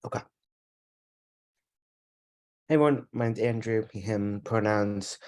Okay. Hey everyone, my name's Andrew, he, him, pronouns.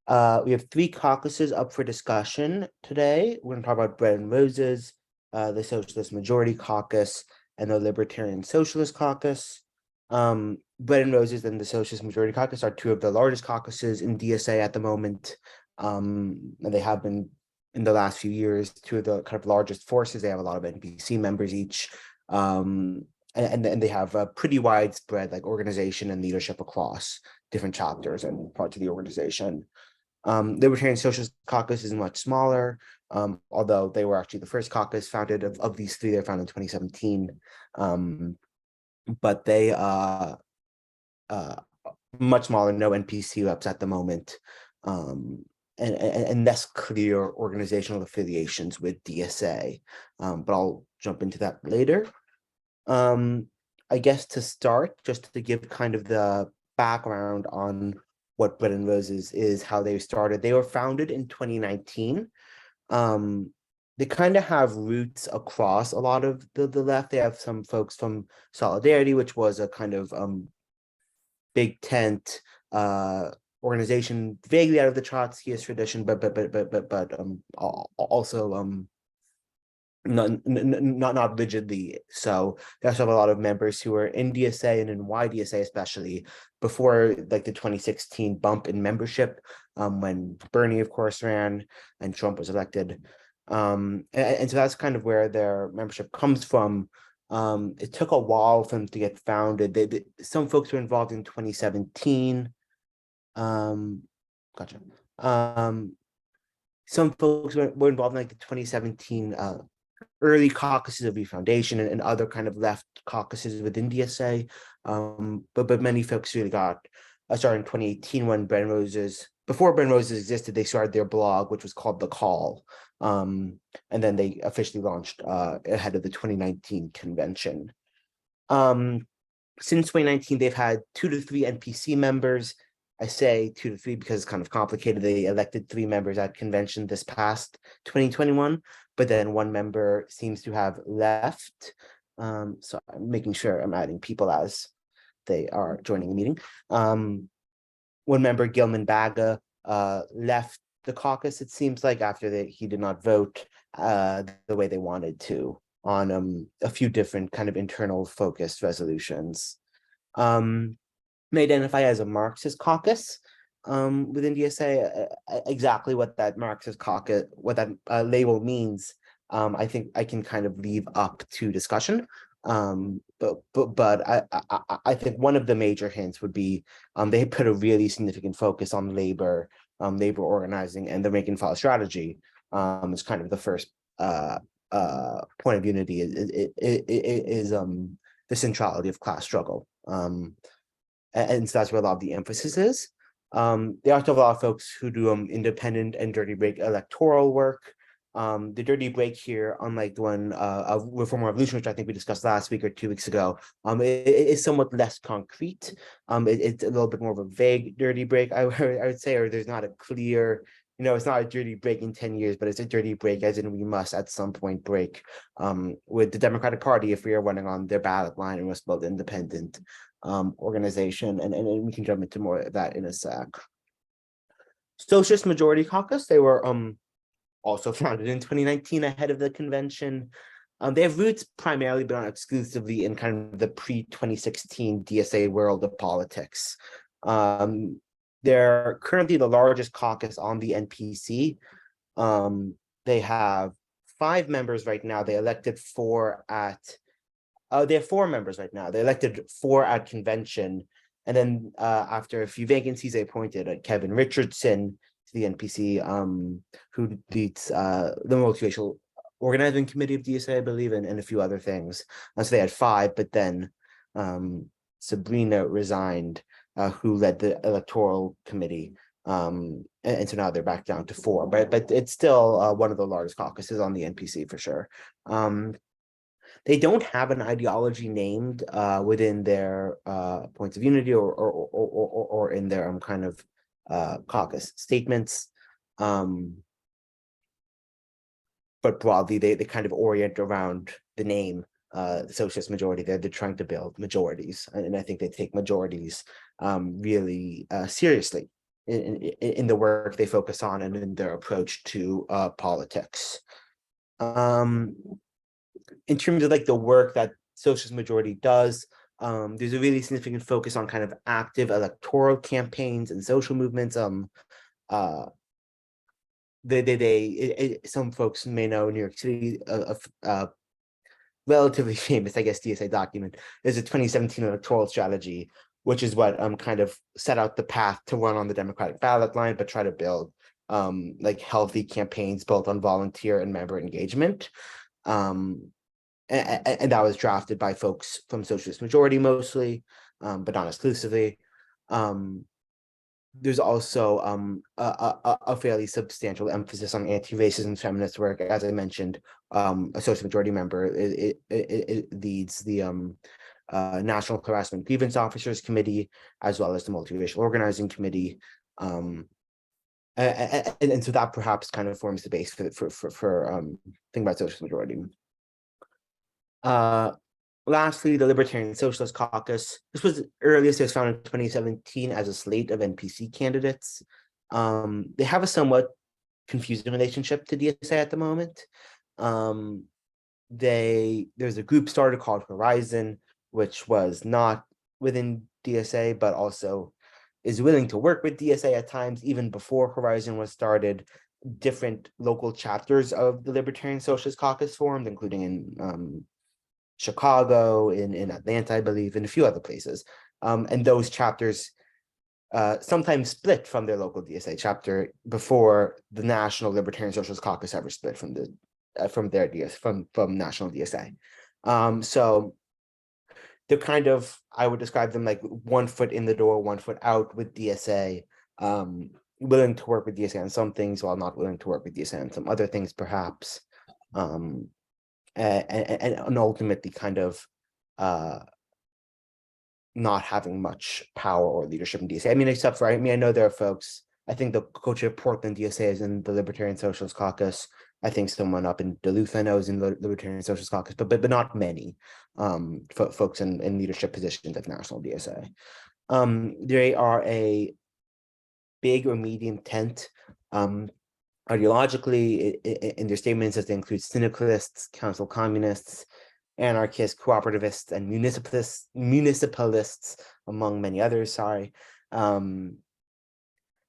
We have three caucuses up for discussion today. We're going to talk about Bread and Roses, the Socialist Majority Caucus, and the Libertarian Socialist Caucus. Bread and Roses and the Socialist Majority Caucus are two of the largest caucuses in DSA at the moment. And they have been in the last few years, two of the kind of largest forces. They have a lot of NPC members each. And they have a pretty widespread like organization and leadership across different chapters and parts of the organization. Libertarian Socialist Caucus is much smaller, although they were actually the first caucus founded of these three. They were founded in 2017, but they much smaller, no NPC reps at the moment, and less clear organizational affiliations with DSA. But I'll jump into that later. I guess to start, just to give kind of the background on what Bread and Roses is, how they started. They were founded in 2019. They kind of have roots across a lot of the left. They have some folks from Solidarity, which was a kind of big tent organization, vaguely out of the Trotskyist tradition, but also not rigidly. So they also have a lot of members who are in DSA and in YDSA, especially before like the 2016 bump in membership, when Bernie, of course, ran and Trump was elected. And so that's kind of where their membership comes from. It took a while for them to get founded. Some folks were involved in 2017. Gotcha. Some folks were involved in like the 2017 early caucuses of the foundation and other kind of left caucuses within DSA. But many folks really got started in 2018 when Bread and Roses, before Bread and Roses existed, they started their blog, which was called The Call. And then they officially launched ahead of the 2019 convention. Since 2019, they've had 2 to 3 NPC members. I say 2 to 3 because it's kind of complicated. They elected 3 members at convention this past 2021, but then 1 member seems to have left. So I'm making sure I'm adding people as they are joining the meeting. 1 member, Gilman Baga, left the caucus, it seems like, after he did not vote the way they wanted to on a few different kind of internal focused resolutions. May identify as a Marxist caucus within DSA. Exactly what that Marxist caucus, what that label means, I think I can kind of leave up to discussion. But I think one of the major hints would be they put a really significant focus on labor organizing, and the rank and file strategy is kind of the first point of unity is the centrality of class struggle. And so that's where a lot of the emphasis is. They also have a lot of folks who do independent and dirty break electoral work. The dirty break here, unlike the one of Reform Revolution, which I think we discussed last week or 2 weeks ago, it is somewhat less concrete. It's a little bit more of a vague dirty break, I would say, or there's not a clear, it's not a dirty break in 10 years, but it's a dirty break as in we must at some point break with the Democratic Party if we are running on their ballot line and must build independent organization, and we can jump into more of that in a sec. Socialist Majority Caucus, they were also founded in 2019 ahead of the convention. They have roots primarily, but not exclusively, in kind of the pre-2016 DSA world of politics. They're currently the largest caucus on the NPC. They have 5 members right now. They elected 4 at they have 4 members right now. They elected 4 at convention. And then after a few vacancies, they appointed Kevin Richardson to the NPC, who leads the multiracial organizing committee of DSA, I believe, and a few other things. So they had 5, but then Sabrina resigned, who led the electoral committee. And so now they're back down to 4, but it's still one of the largest caucuses on the NPC for sure. They don't have an ideology named within their points of unity or in their kind of caucus statements. But broadly, they kind of orient around the name socialist majority. They're trying to build majorities, and I think they take majorities really seriously in the work they focus on and in their approach to politics. In terms of like the work that socialist majority does, there's a really significant focus on kind of active electoral campaigns and social movements. Some folks may know New York City, relatively famous, I guess, DSA document is a 2017 electoral strategy, which is what kind of set out the path to run on the Democratic ballot line, but try to build like healthy campaigns both on volunteer and member engagement. And that was drafted by folks from socialist majority mostly, but not exclusively. There's also a fairly substantial emphasis on anti-racism feminist work. As I mentioned, a social majority member, it leads the National Harassment Grievance Officers Committee, as well as the Multiracial Organizing Committee. And so that perhaps kind of forms the base for thinking about social majority. Lastly, the Libertarian Socialist Caucus. This was earliest, it was founded in 2017 as a slate of NPC candidates. They have a somewhat confusing relationship to DSA at the moment. There's a group started called Horizon, which was not within DSA, but also is willing to work with DSA at times, even before Horizon was started. Different local chapters of the Libertarian Socialist Caucus formed, including in Chicago, in Atlanta, I believe, and a few other places. And those chapters sometimes split from their local DSA chapter before the National Libertarian Socialist Caucus ever split from National DSA. So they're kind of, I would describe them like 1 foot in the door, 1 foot out with DSA, willing to work with DSA on some things while not willing to work with DSA on some other things, perhaps. And ultimately kind of not having much power or leadership in DSA. I mean, except for, I know there are folks, I think the co-chair of Portland DSA is in the Libertarian Socialist Caucus. I think someone up in Duluth I know is in the Libertarian Socialist Caucus, but not many folks in leadership positions at National DSA. They are a big or medium tent. Ideologically, in their statements, as they include syndicalists, council communists, anarchists, cooperativists, and municipalists, among many others. And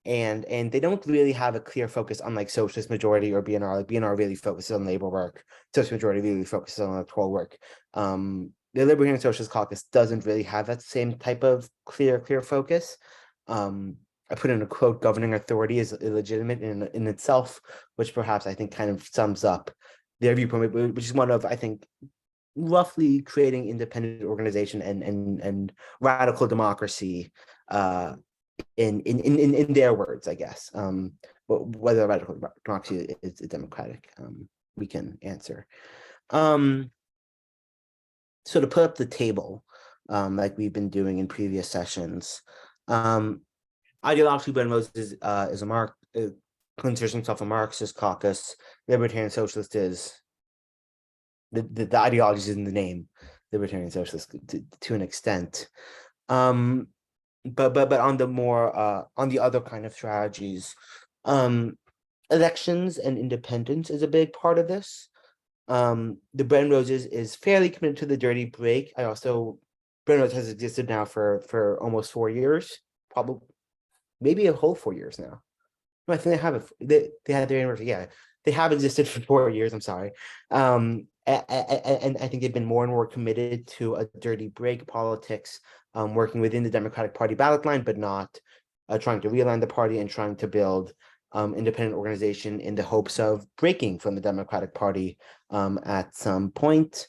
they don't really have a clear focus on like socialist majority or BNR. Like BNR really focuses on labor work. Socialist majority really focuses on electoral work. The Libertarian Socialist Caucus doesn't really have that same type of clear focus. I put in a quote, governing authority is illegitimate in itself, which perhaps I think kind of sums up their viewpoint, which is one of, I think, roughly creating independent organization and radical democracy in their words, I guess. But whether radical democracy is democratic, we can answer. So to put up the table, like we've been doing in previous sessions, ideologically, Ben Rose is considers himself a Marxist caucus. Libertarian Socialist is the ideology is in the name, Libertarian Socialist to an extent. But on the more on the other kind of strategies, elections and independence is a big part of this. The Bren Roses is fairly committed to the dirty break. Bren Rose has existed now for almost 4 years, probably. Maybe a whole 4 years now. No, I think they have they had their anniversary. Yeah, they have existed for 4 years. I'm sorry. And I think they've been more and more committed to a dirty break politics, working within the Democratic Party ballot line, but not trying to realign the party and trying to build independent organization in the hopes of breaking from the Democratic Party at some point.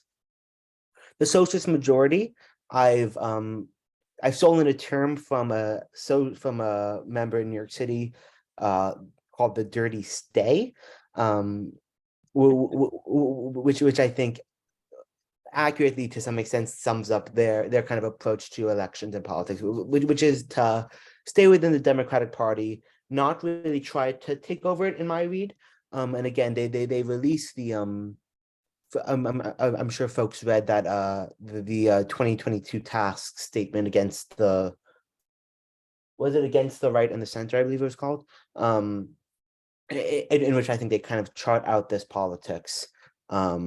The socialist majority, I've stolen a term from a member in New York City called the dirty stay, which I think accurately to some extent sums up their kind of approach to elections and politics, which is to stay within the Democratic Party, not really try to take over it, in my read. And again, they release the I'm sure folks read that the 2022 task statement against the, was it against the right and the center, I believe it was called, in which I think they kind of chart out this politics, that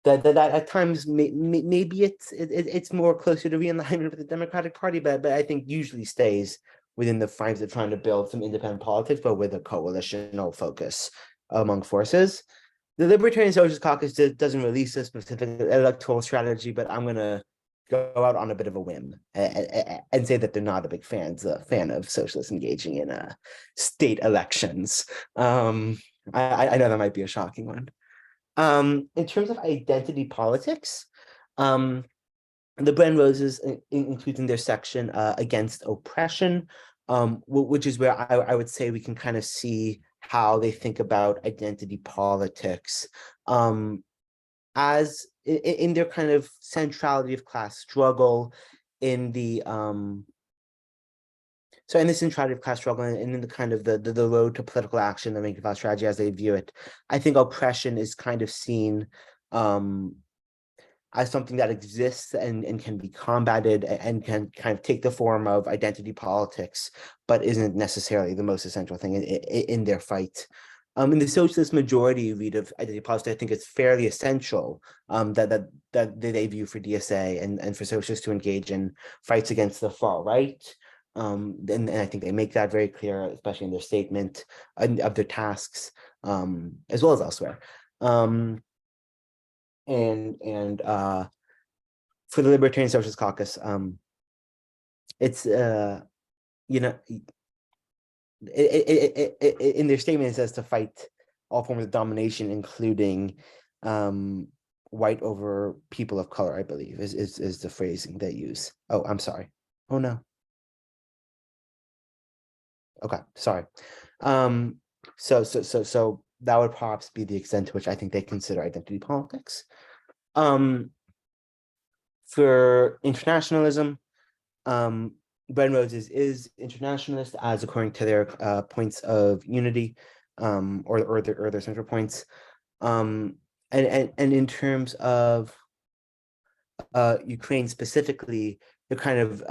at times maybe it's more closer to realignment with the Democratic Party, but I think usually stays within the frames of trying to build some independent politics, but with a coalitional focus among forces. The Libertarian Socialist Caucus doesn't release a specific electoral strategy, but I'm gonna go out on a bit of a whim and say that they're not a big fan of socialists engaging in state elections. I know that might be a shocking one. In terms of identity politics, the Bren Roses includes in their section against oppression, which is where I would say we can kind of see how they think about identity politics as in their kind of centrality of class struggle, in the so in the centrality of class struggle and in the kind of the road to political action, the rank class strategy as they view it. I think oppression is kind of seen as something that exists and can be combated and can kind of take the form of identity politics, but isn't necessarily the most essential thing in their fight. In the socialist majority read of identity politics, I think it's fairly essential that they view for DSA and for socialists to engage in fights against the far right. And I think they make that very clear, especially in their statement of their tasks, as well as elsewhere. And for the Libertarian Socialist Caucus, it's you know, in their statement it says to fight all forms of domination, including white over people of color, I believe is the phrasing they use. Oh, I'm sorry. Oh no. Okay, sorry. So that would perhaps be the extent to which I think they consider identity politics. For internationalism, Bren Roses is internationalist, as according to their points of unity, or their central points. And in terms of Ukraine specifically, they're kind of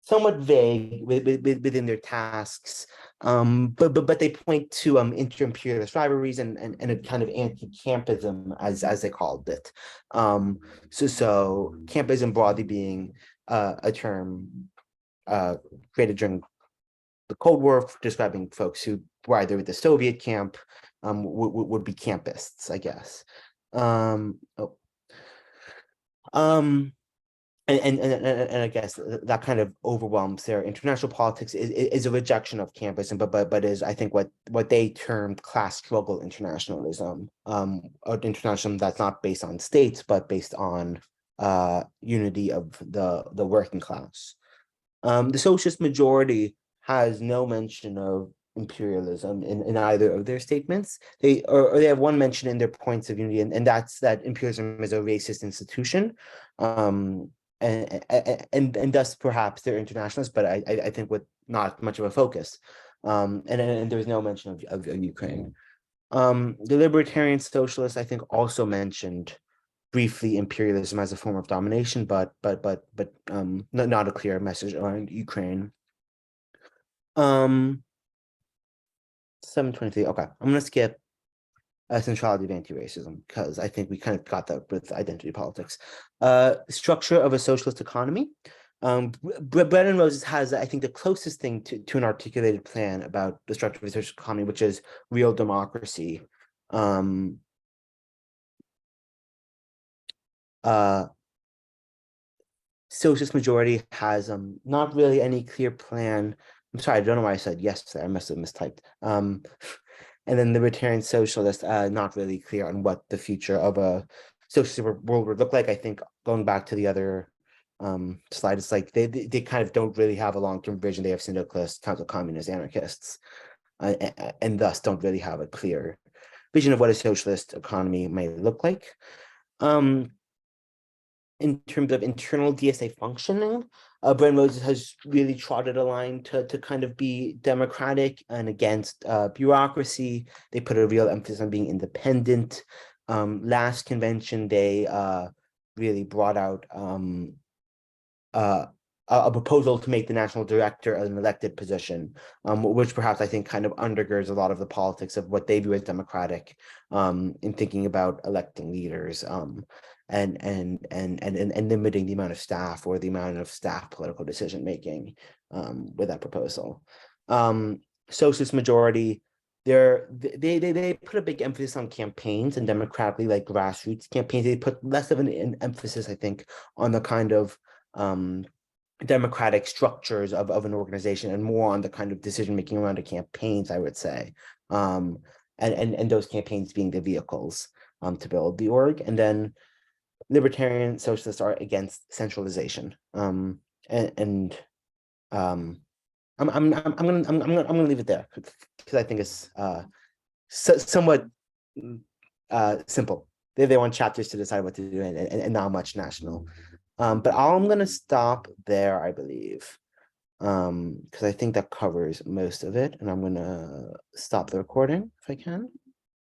somewhat vague within their tasks, but they point to inter-imperialist rivalries and a kind of anti-campism as they called it. So campism broadly being a term created during the Cold War, describing folks who were either with the Soviet camp, would be campists, I guess. And I guess that kind of overwhelms their international politics is a rejection of campism, but is, I think, what they termed class struggle internationalism, or internationalism that's not based on states but based on unity of the working class. The socialist majority has no mention of imperialism in either of their statements. They have one mention in their points of unity, and that's that imperialism is a racist institution. And thus perhaps they're internationalists, but I think with not much of a focus. And there's no mention of Ukraine. The libertarian socialists, I think, also mentioned briefly imperialism as a form of domination, but not a clear message around Ukraine. 723. Okay, I'm gonna skip centrality of anti-racism because I think we kind of got that with identity politics. Structure of a socialist economy. Bren Roses has, I think, the closest thing to an articulated plan about the structure of a socialist economy, which is real democracy. Socialist majority has not really any clear plan. I'm sorry, I don't know why I said yes there. I must have mistyped. And then the libertarian socialist, not really clear on what the future of a socialist world would look like. I think going back to the other slide, it's like they kind of don't really have a long-term vision. They have syndicalists, council communists, anarchists, and thus don't really have a clear vision of what a socialist economy might look like. In terms of internal DSA functioning, Bren Roses has really trotted a line to kind of be democratic and against bureaucracy. They put a real emphasis on being independent. last convention, they really brought out a proposal to make the national director an elected position, which perhaps I think kind of undergirds a lot of the politics of what they view as democratic in thinking about electing leaders and limiting the amount of staff or the amount of staff political decision making with that proposal. Socialist majority, they put a big emphasis on campaigns and democratically like grassroots campaigns. They put less of an emphasis, I think, on the kind of democratic structures of an organization and more on the kind of decision making around the campaigns, I would say, and those campaigns being the vehicles to build the org. And then libertarian socialists are against centralization, I'm gonna leave it there because I think it's somewhat simple. They want chapters to decide what to do and not much national. But I'm gonna stop there, I believe, because I think that covers most of it, and I'm gonna stop the recording if I can.